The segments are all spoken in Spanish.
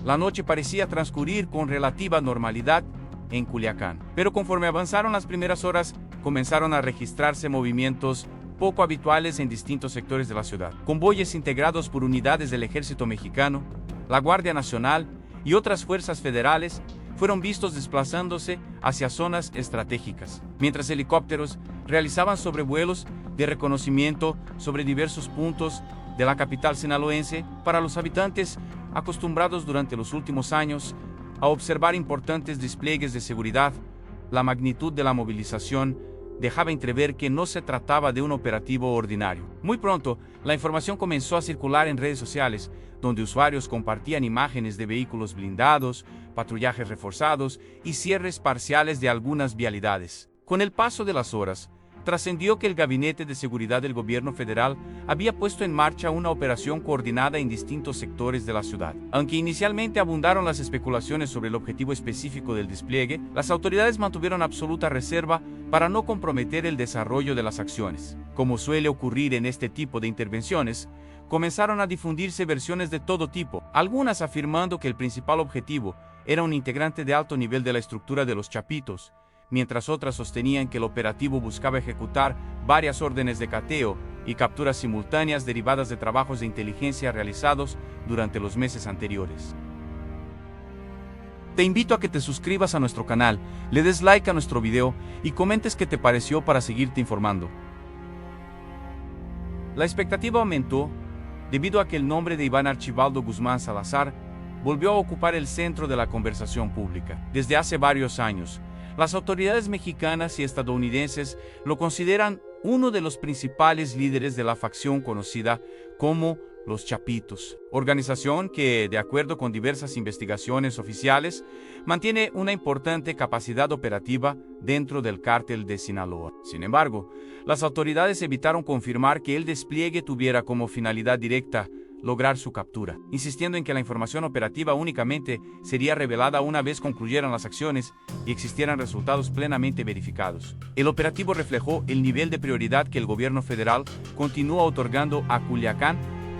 La noche parecía transcurrir con relativa normalidad en Culiacán. Pero conforme avanzaron las primeras horas, comenzaron a registrarse movimientos poco habituales en distintos sectores de la ciudad. Convoyes integrados por unidades del Ejército Mexicano, la Guardia Nacional y otras fuerzas federales fueron vistos desplazándose hacia zonas estratégicas, mientras helicópteros realizaban sobrevuelos de reconocimiento sobre diversos puntos de la capital sinaloense. Para los habitantes acostumbrados durante los últimos años a observar importantes despliegues de seguridad, la magnitud de la movilización dejaba entrever que no se trataba de un operativo ordinario. Muy pronto, la información comenzó a circular en redes sociales, donde usuarios compartían imágenes de vehículos blindados, patrullajes reforzados y cierres parciales de algunas vialidades. Con el paso de las horas, trascendió que el Gabinete de Seguridad del Gobierno Federal había puesto en marcha una operación coordinada en distintos sectores de la ciudad. Aunque inicialmente abundaron las especulaciones sobre el objetivo específico del despliegue, las autoridades mantuvieron absoluta reserva para no comprometer el desarrollo de las acciones. Como suele ocurrir en este tipo de intervenciones, comenzaron a difundirse versiones de todo tipo, algunas afirmando que el principal objetivo era un integrante de alto nivel de la estructura de los Chapitos, mientras otras sostenían que el operativo buscaba ejecutar varias órdenes de cateo y capturas simultáneas derivadas de trabajos de inteligencia realizados durante los meses anteriores. Te invito a que te suscribas a nuestro canal, le des like a nuestro video y comentes qué te pareció para seguirte informando. La expectativa aumentó debido a que el nombre de Iván Archibaldo Guzmán Salazar volvió a ocupar el centro de la conversación pública. Desde hace varios años, las autoridades mexicanas y estadounidenses lo consideran uno de los principales líderes de la facción conocida como los Chapitos, organización que, de acuerdo con diversas investigaciones oficiales, mantiene una importante capacidad operativa dentro del cártel de Sinaloa. Sin embargo, las autoridades evitaron confirmar que el despliegue tuviera como finalidad directa lograr su captura, insistiendo en que la información operativa únicamente sería revelada una vez concluyeran las acciones y existieran resultados plenamente verificados. El operativo reflejó el nivel de prioridad que el gobierno federal continúa otorgando a Culiacán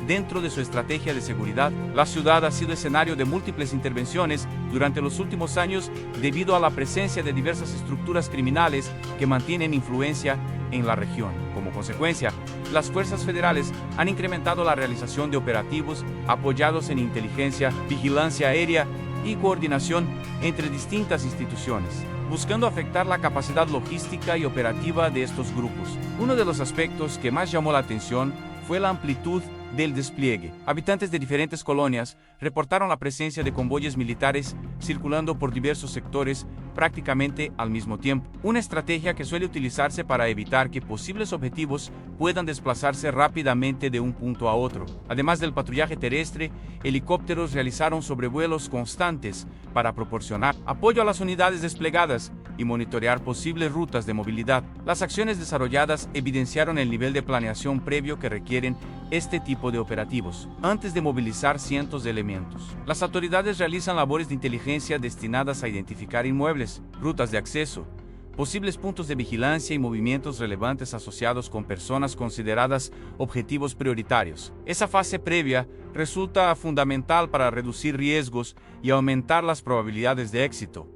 dentro de su estrategia de seguridad. La ciudad ha sido escenario de múltiples intervenciones durante los últimos años debido a la presencia de diversas estructuras criminales que mantienen influencia en la región. Como consecuencia, las fuerzas federales han incrementado la realización de operativos apoyados en inteligencia, vigilancia aérea y coordinación entre distintas instituciones, buscando afectar la capacidad logística y operativa de estos grupos. Uno de los aspectos que más llamó la atención fue la amplitud del despliegue. Habitantes de diferentes colonias reportaron la presencia de convoyes militares circulando por diversos sectores prácticamente al mismo tiempo, una estrategia que suele utilizarse para evitar que posibles objetivos puedan desplazarse rápidamente de un punto a otro. Además del patrullaje terrestre, helicópteros realizaron sobrevuelos constantes para proporcionar apoyo a las unidades desplegadas y monitorear posibles rutas de movilidad. Las acciones desarrolladas evidenciaron el nivel de planeación previo que requieren este tipo de operativos, antes de movilizar cientos de elementos. Las autoridades realizan labores de inteligencia destinadas a identificar inmuebles, rutas de acceso, posibles puntos de vigilancia y movimientos relevantes asociados con personas consideradas objetivos prioritarios. Esa fase previa resulta fundamental para reducir riesgos y aumentar las probabilidades de éxito,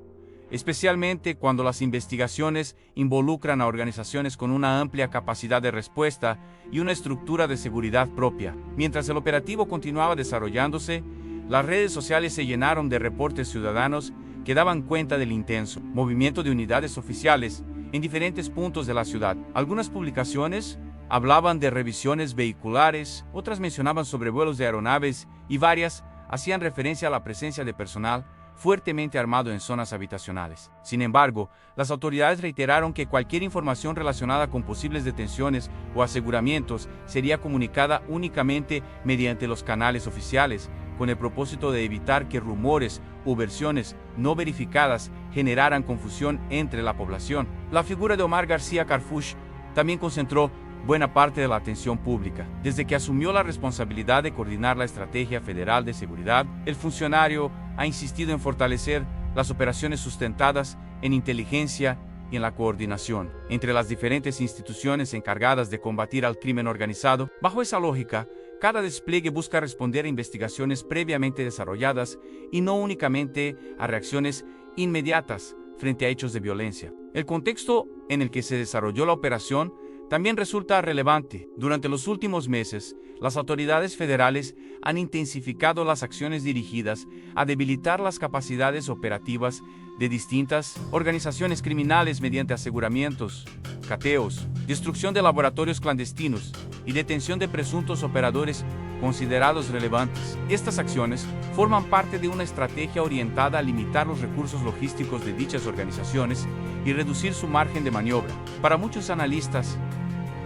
especialmente cuando las investigaciones involucran a organizaciones con una amplia capacidad de respuesta y una estructura de seguridad propia. Mientras el operativo continuaba desarrollándose, las redes sociales se llenaron de reportes ciudadanos que daban cuenta del intenso movimiento de unidades oficiales en diferentes puntos de la ciudad. Algunas publicaciones hablaban de revisiones vehiculares, otras mencionaban sobrevuelos de aeronaves y varias hacían referencia a la presencia de personal fuertemente armado en zonas habitacionales. Sin embargo, las autoridades reiteraron que cualquier información relacionada con posibles detenciones o aseguramientos sería comunicada únicamente mediante los canales oficiales, con el propósito de evitar que rumores o versiones no verificadas generaran confusión entre la población. La figura de Omar García Harfuch también concentró buena parte de la atención pública. Desde que asumió la responsabilidad de coordinar la estrategia federal de seguridad, el funcionario ha insistido en fortalecer las operaciones sustentadas en inteligencia y en la coordinación entre las diferentes instituciones encargadas de combatir al crimen organizado. Bajo esa lógica, cada despliegue busca responder a investigaciones previamente desarrolladas y no únicamente a reacciones inmediatas frente a hechos de violencia. El contexto en el que se desarrolló la operación también resulta relevante. Durante los últimos meses, las autoridades federales han intensificado las acciones dirigidas a debilitar las capacidades operativas de distintas organizaciones criminales mediante aseguramientos, cateos, destrucción de laboratorios clandestinos y detención de presuntos operadores considerados relevantes. Estas acciones forman parte de una estrategia orientada a limitar los recursos logísticos de dichas organizaciones y reducir su margen de maniobra. Para muchos analistas,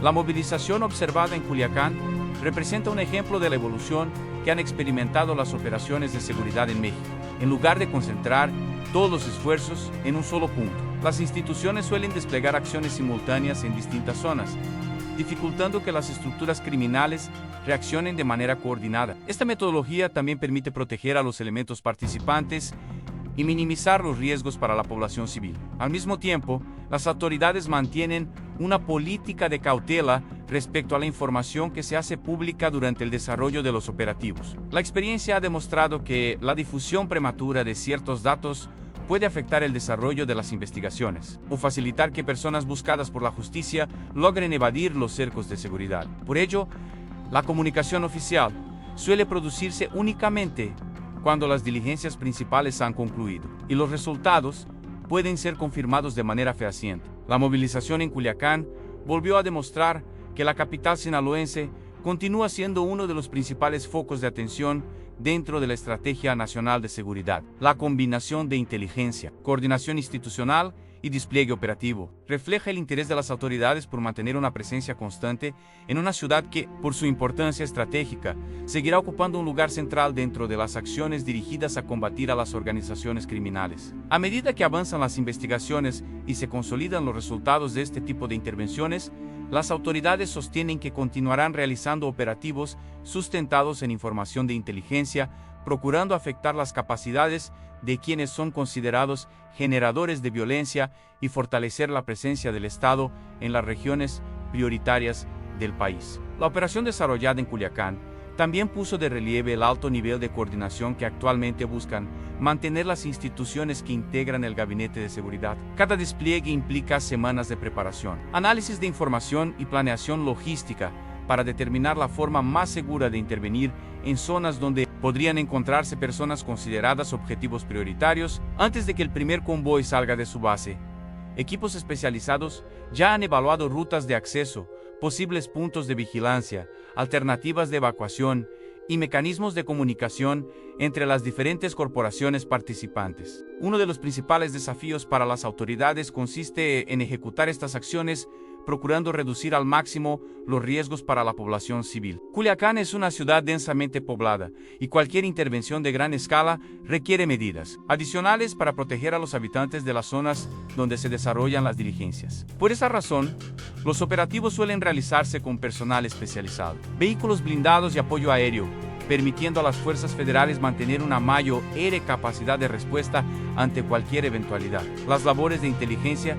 la movilización observada en Culiacán representa un ejemplo de la evolución que han experimentado las operaciones de seguridad en México. En lugar de concentrar todos los esfuerzos en un solo punto, las instituciones suelen desplegar acciones simultáneas en distintas zonas, dificultando que las estructuras criminales reaccionen de manera coordinada. Esta metodología también permite proteger a los elementos participantes y minimizar los riesgos para la población civil. Al mismo tiempo, las autoridades mantienen una política de cautela respecto a la información que se hace pública durante el desarrollo de los operativos. La experiencia ha demostrado que la difusión prematura de ciertos datos puede afectar el desarrollo de las investigaciones o facilitar que personas buscadas por la justicia logren evadir los cercos de seguridad. Por ello, la comunicación oficial suele producirse únicamente cuando las diligencias principales han concluido y los resultados pueden ser confirmados de manera fehaciente. La movilización en Culiacán volvió a demostrar que la capital sinaloense continúa siendo uno de los principales focos de atención dentro de la Estrategia Nacional de Seguridad. La combinación de inteligencia, coordinación institucional y despliegue operativo refleja el interés de las autoridades por mantener una presencia constante en una ciudad que, por su importancia estratégica, seguirá ocupando un lugar central dentro de las acciones dirigidas a combatir a las organizaciones criminales. A medida que avanzan las investigaciones y se consolidan los resultados de este tipo de intervenciones, las autoridades sostienen que continuarán realizando operativos sustentados en información de inteligencia, procurando afectar las capacidades de quienes son considerados generadores de violencia y fortalecer la presencia del Estado en las regiones prioritarias del país. La operación desarrollada en Culiacán también puso de relieve el alto nivel de coordinación que actualmente buscan mantener las instituciones que integran el Gabinete de Seguridad. Cada despliegue implica semanas de preparación, análisis de información y planeación logística para determinar la forma más segura de intervenir en zonas donde podrían encontrarse personas consideradas objetivos prioritarios antes de que el primer convoy salga de su base. Equipos especializados ya han evaluado rutas de acceso, posibles puntos de vigilancia, alternativas de evacuación y mecanismos de comunicación entre las diferentes corporaciones participantes. Uno de los principales desafíos para las autoridades consiste en ejecutar estas acciones procurando reducir al máximo los riesgos para la población civil. Culiacán es una ciudad densamente poblada y cualquier intervención de gran escala requiere medidas adicionales para proteger a los habitantes de las zonas donde se desarrollan las diligencias. Por esa razón, los operativos suelen realizarse con personal especializado, vehículos blindados y apoyo aéreo, permitiendo a las fuerzas federales mantener una mayor capacidad de respuesta ante cualquier eventualidad. Las labores de inteligencia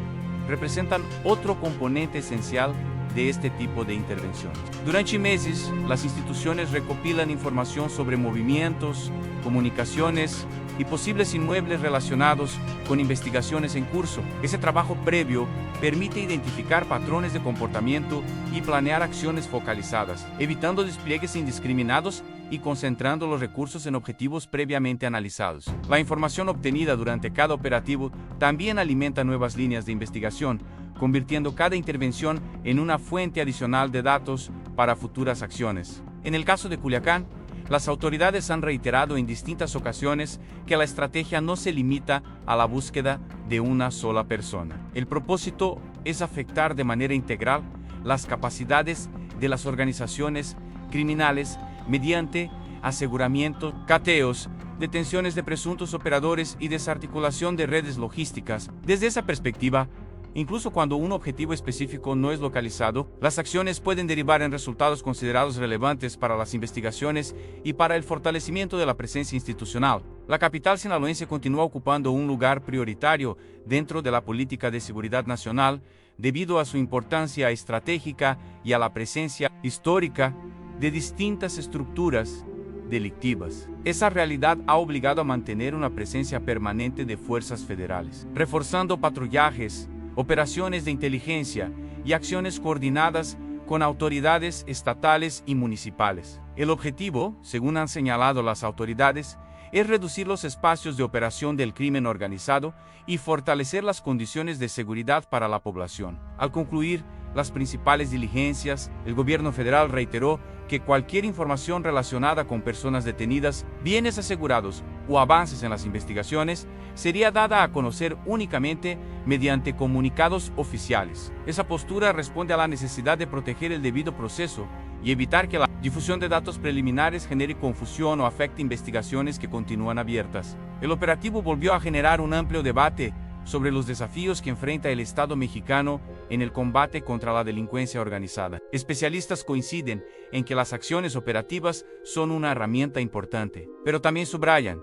representan otro componente esencial de este tipo de intervenciones. Durante meses, las instituciones recopilan información sobre movimientos, comunicaciones y posibles inmuebles relacionados con investigaciones en curso. Ese trabajo previo permite identificar patrones de comportamiento y planear acciones focalizadas, evitando despliegues indiscriminados y concentrando los recursos en objetivos previamente analizados. La información obtenida durante cada operativo también alimenta nuevas líneas de investigación, convirtiendo cada intervención en una fuente adicional de datos para futuras acciones. En el caso de Culiacán, las autoridades han reiterado en distintas ocasiones que la estrategia no se limita a la búsqueda de una sola persona. El propósito es afectar de manera integral las capacidades de las organizaciones criminales mediante aseguramiento, cateos, detenciones de presuntos operadores y desarticulación de redes logísticas. Desde esa perspectiva, incluso cuando un objetivo específico no es localizado, las acciones pueden derivar en resultados considerados relevantes para las investigaciones y para el fortalecimiento de la presencia institucional. La capital sinaloense continúa ocupando un lugar prioritario dentro de la política de seguridad nacional debido a su importancia estratégica y a la presencia histórica de distintas estructuras delictivas. Esa realidad ha obligado a mantener una presencia permanente de fuerzas federales, reforzando patrullajes, operaciones de inteligencia y acciones coordinadas con autoridades estatales y municipales. El objetivo, según han señalado las autoridades, es reducir los espacios de operación del crimen organizado y fortalecer las condiciones de seguridad para la población. Al concluir las principales diligencias, el gobierno federal reiteró que cualquier información relacionada con personas detenidas, bienes asegurados o avances en las investigaciones sería dada a conocer únicamente mediante comunicados oficiales. Esa postura responde a la necesidad de proteger el debido proceso y evitar que la difusión de datos preliminares genere confusión o afecte investigaciones que continúan abiertas. El operativo volvió a generar un amplio debate sobre los desafíos que enfrenta el Estado mexicano en el combate contra la delincuencia organizada. Especialistas coinciden en que las acciones operativas son una herramienta importante, pero también subrayan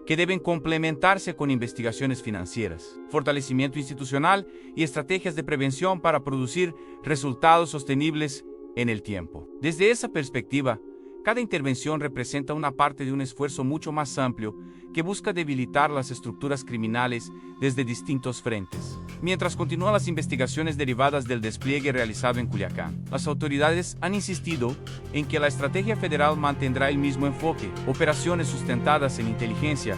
que deben complementarse con investigaciones financieras, fortalecimiento institucional y estrategias de prevención para producir resultados sostenibles en el tiempo. Desde esa perspectiva, cada intervención representa una parte de un esfuerzo mucho más amplio que busca debilitar las estructuras criminales desde distintos frentes. Mientras continúan las investigaciones derivadas del despliegue realizado en Culiacán, las autoridades han insistido en que la estrategia federal mantendrá el mismo enfoque: operaciones sustentadas en inteligencia,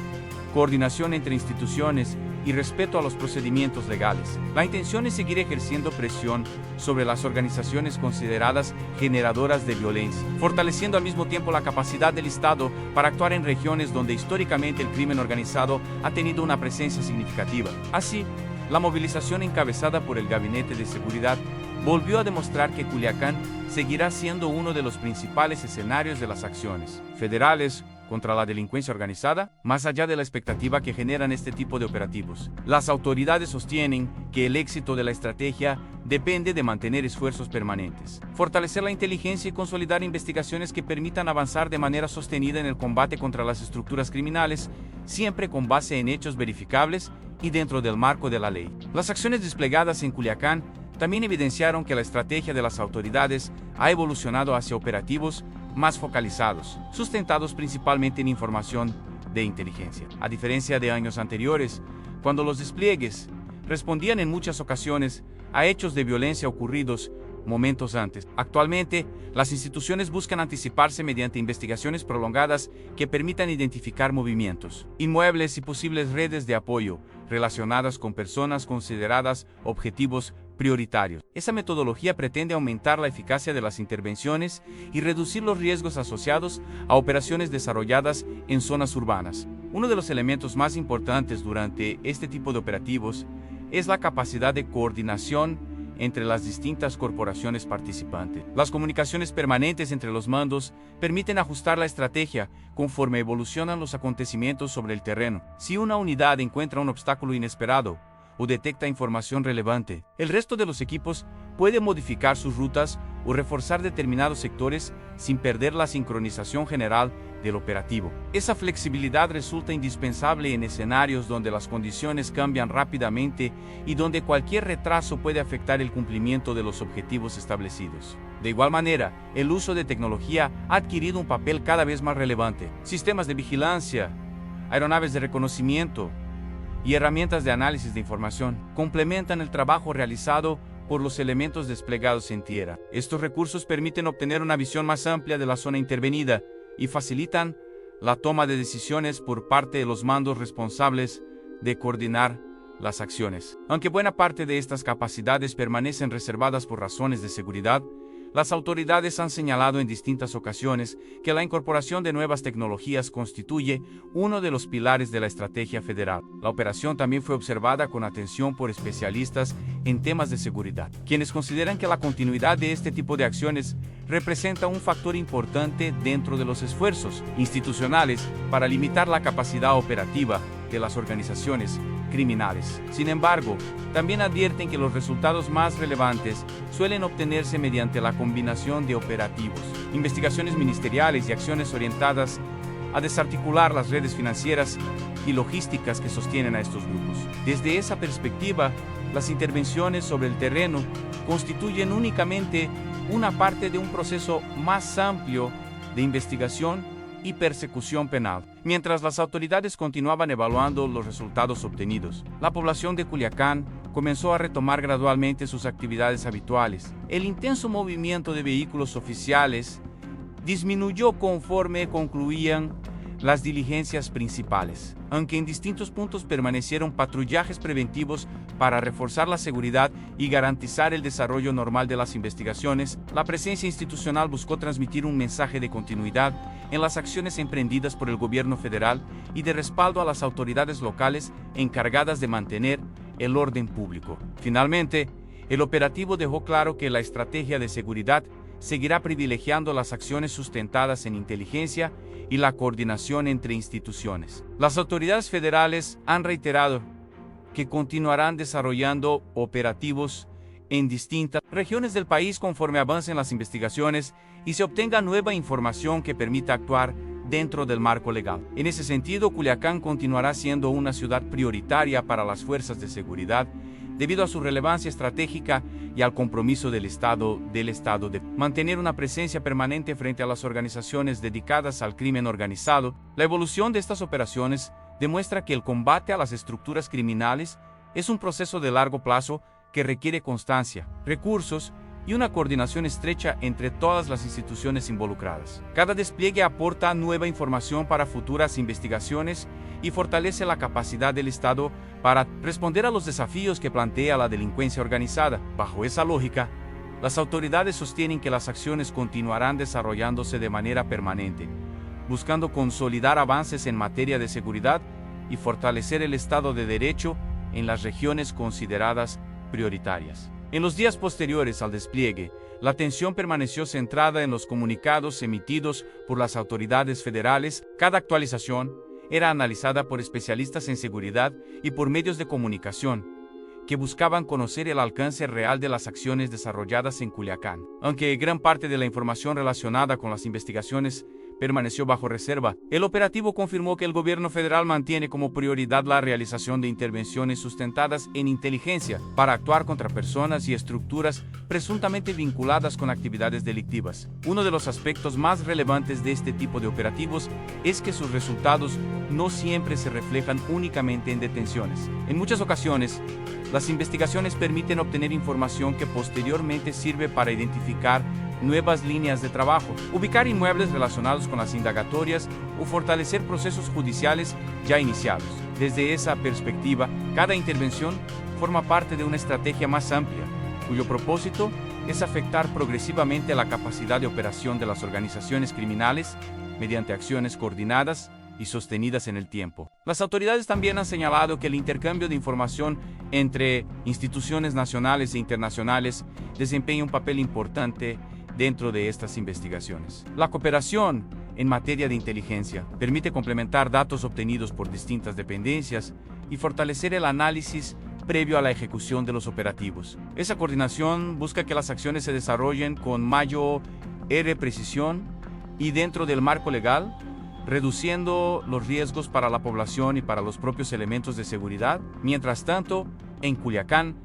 coordinación entre instituciones y respeto a los procedimientos legales. La intención es seguir ejerciendo presión sobre las organizaciones consideradas generadoras de violencia, fortaleciendo al mismo tiempo la capacidad del Estado para actuar en regiones donde históricamente el crimen organizado ha tenido una presencia significativa. Así, la movilización encabezada por el Gabinete de Seguridad volvió a demostrar que Culiacán seguirá siendo uno de los principales escenarios de las acciones federales contra la delincuencia organizada, más allá de la expectativa que generan este tipo de operativos. Las autoridades sostienen que el éxito de la estrategia depende de mantener esfuerzos permanentes, fortalecer la inteligencia y consolidar investigaciones que permitan avanzar de manera sostenida en el combate contra las estructuras criminales, siempre con base en hechos verificables y dentro del marco de la ley. Las acciones desplegadas en Culiacán también evidenciaron que la estrategia de las autoridades ha evolucionado hacia operativos más focalizados, sustentados principalmente en información de inteligencia. A diferencia de años anteriores, cuando los despliegues respondían en muchas ocasiones a hechos de violencia ocurridos momentos antes. Actualmente, las instituciones buscan anticiparse mediante investigaciones prolongadas que permitan identificar movimientos, inmuebles y posibles redes de apoyo relacionadas con personas consideradas objetivos prioritarios. Esa metodología pretende aumentar la eficacia de las intervenciones y reducir los riesgos asociados a operaciones desarrolladas en zonas urbanas. Uno de los elementos más importantes durante este tipo de operativos es la capacidad de coordinación entre las distintas corporaciones participantes. Las comunicaciones permanentes entre los mandos permiten ajustar la estrategia conforme evolucionan los acontecimientos sobre el terreno. Si una unidad encuentra un obstáculo inesperado o detecta información relevante, el resto de los equipos puede modificar sus rutas o reforzar determinados sectores sin perder la sincronización general del operativo. Esa flexibilidad resulta indispensable en escenarios donde las condiciones cambian rápidamente y donde cualquier retraso puede afectar el cumplimiento de los objetivos establecidos. De igual manera, el uso de tecnología ha adquirido un papel cada vez más relevante. Sistemas de vigilancia, aeronaves de reconocimiento y herramientas de análisis de información complementan el trabajo realizado por los elementos desplegados en tierra. Estos recursos permiten obtener una visión más amplia de la zona intervenida y facilitan la toma de decisiones por parte de los mandos responsables de coordinar las acciones. Aunque buena parte de estas capacidades permanecen reservadas por razones de seguridad, las autoridades han señalado en distintas ocasiones que la incorporación de nuevas tecnologías constituye uno de los pilares de la estrategia federal. La operación también fue observada con atención por especialistas en temas de seguridad, quienes consideran que la continuidad de este tipo de acciones representa un factor importante dentro de los esfuerzos institucionales para limitar la capacidad operativa de las organizaciones criminales. Sin embargo, también advierten que los resultados más relevantes suelen obtenerse mediante la combinación de operativos, investigaciones ministeriales y acciones orientadas a desarticular las redes financieras y logísticas que sostienen a estos grupos. Desde esa perspectiva, las intervenciones sobre el terreno constituyen únicamente una parte de un proceso más amplio de investigación y persecución penal. Mientras las autoridades continuaban evaluando los resultados obtenidos, la población de Culiacán comenzó a retomar gradualmente sus actividades habituales. El intenso movimiento de vehículos oficiales disminuyó conforme concluían las diligencias principales, aunque en distintos puntos permanecieron patrullajes preventivos para reforzar la seguridad y garantizar el desarrollo normal de las investigaciones. La presencia institucional buscó transmitir un mensaje de continuidad en las acciones emprendidas por el gobierno federal y de respaldo a las autoridades locales encargadas de mantener el orden público. Finalmente, el operativo dejó claro que la estrategia de seguridad seguirá privilegiando las acciones sustentadas en inteligencia y la coordinación entre instituciones. Las autoridades federales han reiterado que continuarán desarrollando operativos en distintas regiones del país conforme avancen las investigaciones y se obtenga nueva información que permita actuar dentro del marco legal. En ese sentido, Culiacán continuará siendo una ciudad prioritaria para las fuerzas de seguridad debido a su relevancia estratégica y al compromiso del Estado de mantener una presencia permanente frente a las organizaciones dedicadas al crimen organizado. La evolución de estas operaciones demuestra que el combate a las estructuras criminales es un proceso de largo plazo que requiere constancia, recursos y una coordinación estrecha entre todas las instituciones involucradas. Cada despliegue aporta nueva información para futuras investigaciones y fortalece la capacidad del Estado para responder a los desafíos que plantea la delincuencia organizada. Bajo esa lógica, las autoridades sostienen que las acciones continuarán desarrollándose de manera permanente, buscando consolidar avances en materia de seguridad y fortalecer el Estado de Derecho en las regiones consideradas prioritarias. En los días posteriores al despliegue, la atención permaneció centrada en los comunicados emitidos por las autoridades federales. Cada actualización era analizada por especialistas en seguridad y por medios de comunicación, que buscaban conocer el alcance real de las acciones desarrolladas en Culiacán. Aunque gran parte de la información relacionada con las investigaciones permaneció bajo reserva, el operativo confirmó que el gobierno federal mantiene como prioridad la realización de intervenciones sustentadas en inteligencia para actuar contra personas y estructuras presuntamente vinculadas con actividades delictivas. Uno de los aspectos más relevantes de este tipo de operativos es que sus resultados no siempre se reflejan únicamente en detenciones. En muchas ocasiones, las investigaciones permiten obtener información que posteriormente sirve para identificar nuevas líneas de trabajo, ubicar inmuebles relacionados con las indagatorias o fortalecer procesos judiciales ya iniciados. Desde esa perspectiva, cada intervención forma parte de una estrategia más amplia, cuyo propósito es afectar progresivamente la capacidad de operación de las organizaciones criminales mediante acciones coordinadas y sostenidas en el tiempo. Las autoridades también han señalado que el intercambio de información entre instituciones nacionales e internacionales desempeña un papel importante dentro de estas investigaciones. La cooperación en materia de inteligencia permite complementar datos obtenidos por distintas dependencias y fortalecer el análisis previo a la ejecución de los operativos. Esa coordinación busca que las acciones se desarrollen con mayor precisión y dentro del marco legal, reduciendo los riesgos para la población y para los propios elementos de seguridad. Mientras tanto, en Culiacán,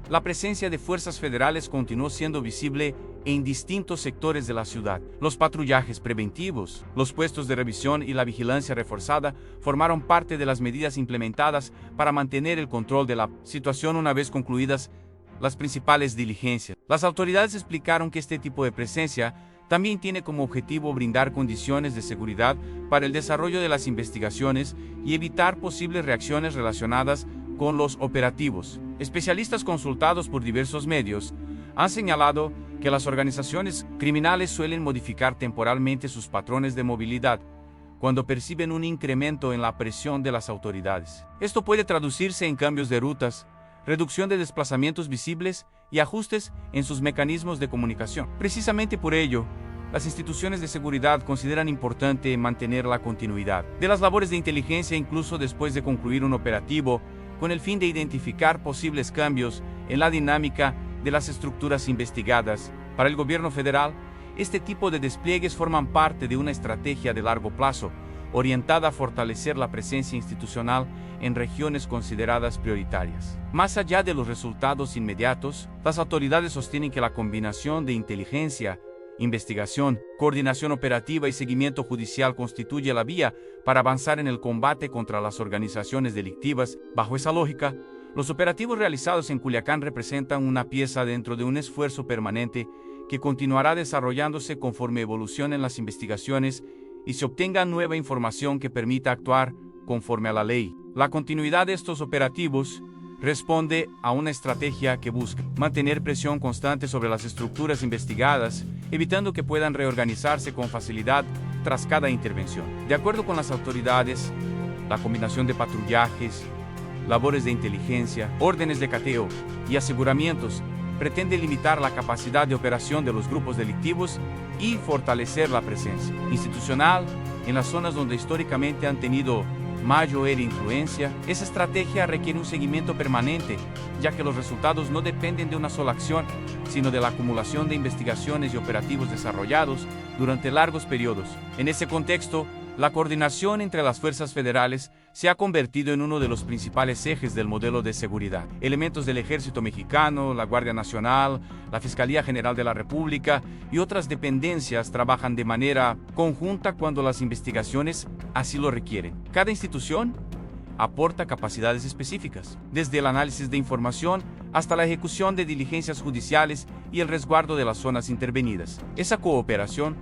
la presencia de fuerzas federales continuó siendo visible en distintos sectores de la ciudad. Los patrullajes preventivos, los puestos de revisión y la vigilancia reforzada formaron parte de las medidas implementadas para mantener el control de la situación una vez concluidas las principales diligencias. Las autoridades explicaron que este tipo de presencia también tiene como objetivo brindar condiciones de seguridad para el desarrollo de las investigaciones y evitar posibles reacciones relacionadas con los operativos. Especialistas consultados por diversos medios han señalado que las organizaciones criminales suelen modificar temporalmente sus patrones de movilidad cuando perciben un incremento en la presión de las autoridades. Esto puede traducirse en cambios de rutas, reducción de desplazamientos visibles y ajustes en sus mecanismos de comunicación. Precisamente por ello, las instituciones de seguridad consideran importante mantener la continuidad de las labores de inteligencia incluso después de concluir un operativo, con el fin de identificar posibles cambios en la dinámica de las estructuras investigadas. Para el gobierno federal, este tipo de despliegues forman parte de una estrategia de largo plazo orientada a fortalecer la presencia institucional en regiones consideradas prioritarias. Más allá de los resultados inmediatos, las autoridades sostienen que la combinación de inteligencia, investigación, coordinación operativa y seguimiento judicial constituye la vía para avanzar en el combate contra las organizaciones delictivas. Bajo esa lógica, los operativos realizados en Culiacán representan una pieza dentro de un esfuerzo permanente que continuará desarrollándose conforme evolucionen las investigaciones y se obtenga nueva información que permita actuar conforme a la ley. La continuidad de estos operativos responde a una estrategia que busca mantener presión constante sobre las estructuras investigadas, evitando que puedan reorganizarse con facilidad tras cada intervención. De acuerdo con las autoridades, la combinación de patrullajes, labores de inteligencia, órdenes de cateo y aseguramientos pretende limitar la capacidad de operación de los grupos delictivos y fortalecer la presencia institucional en las zonas donde históricamente han tenido mayor influencia. Esa estrategia requiere un seguimiento permanente, ya que los resultados no dependen de una sola acción, sino de la acumulación de investigaciones y operativos desarrollados durante largos periodos. En ese contexto, la coordinación entre las fuerzas federales se ha convertido en uno de los principales ejes del modelo de seguridad. Elementos del Ejército Mexicano, la Guardia Nacional, la Fiscalía General de la República y otras dependencias trabajan de manera conjunta cuando las investigaciones así lo requieren. Cada institución aporta capacidades específicas, desde el análisis de información hasta la ejecución de diligencias judiciales y el resguardo de las zonas intervenidas. Esa cooperación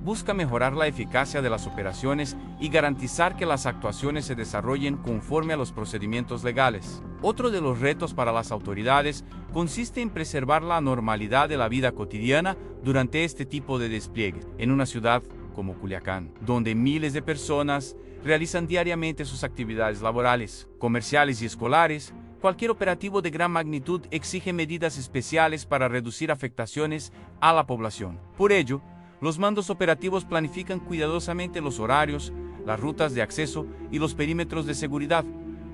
busca mejorar la eficacia de las operaciones y garantizar que las actuaciones se desarrollen conforme a los procedimientos legales. Otro de los retos para las autoridades consiste en preservar la normalidad de la vida cotidiana durante este tipo de despliegues. En una ciudad como Culiacán, donde miles de personas realizan diariamente sus actividades laborales, comerciales y escolares, cualquier operativo de gran magnitud exige medidas especiales para reducir afectaciones a la población. Por ello, los mandos operativos planifican cuidadosamente los horarios, las rutas de acceso y los perímetros de seguridad,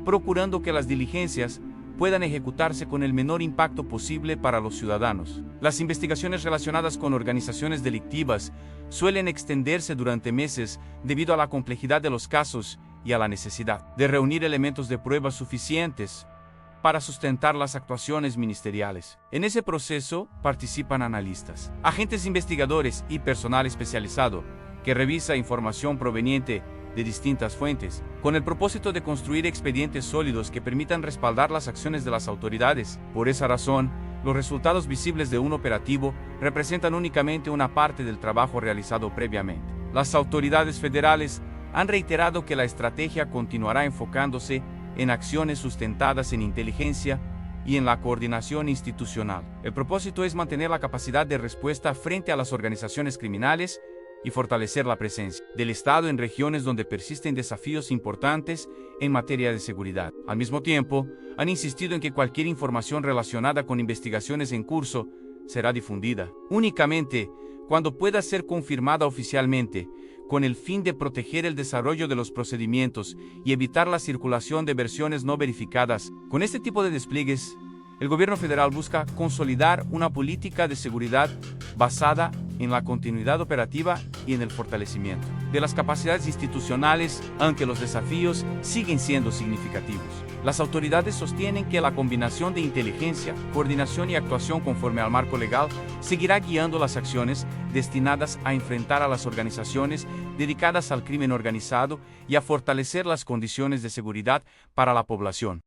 procurando que las diligencias puedan ejecutarse con el menor impacto posible para los ciudadanos. Las investigaciones relacionadas con organizaciones delictivas suelen extenderse durante meses debido a la complejidad de los casos y a la necesidad de reunir elementos de prueba suficientes para sustentar las actuaciones ministeriales. En ese proceso participan analistas, agentes investigadores y personal especializado que revisa información proveniente de distintas fuentes, con el propósito de construir expedientes sólidos que permitan respaldar las acciones de las autoridades. Por esa razón, los resultados visibles de un operativo representan únicamente una parte del trabajo realizado previamente. Las autoridades federales han reiterado que la estrategia continuará enfocándose en acciones sustentadas en inteligencia y en la coordinación institucional. El propósito es mantener la capacidad de respuesta frente a las organizaciones criminales y fortalecer la presencia del Estado en regiones donde persisten desafíos importantes en materia de seguridad. Al mismo tiempo, han insistido en que cualquier información relacionada con investigaciones en curso será difundida únicamente cuando pueda ser confirmada oficialmente, con el fin de proteger el desarrollo de los procedimientos y evitar la circulación de versiones no verificadas. Con este tipo de despliegues, el gobierno federal busca consolidar una política de seguridad basada en la continuidad operativa y en el fortalecimiento de las capacidades institucionales, aunque los desafíos siguen siendo significativos. Las autoridades sostienen que la combinación de inteligencia, coordinación y actuación conforme al marco legal seguirá guiando las acciones destinadas a enfrentar a las organizaciones dedicadas al crimen organizado y a fortalecer las condiciones de seguridad para la población.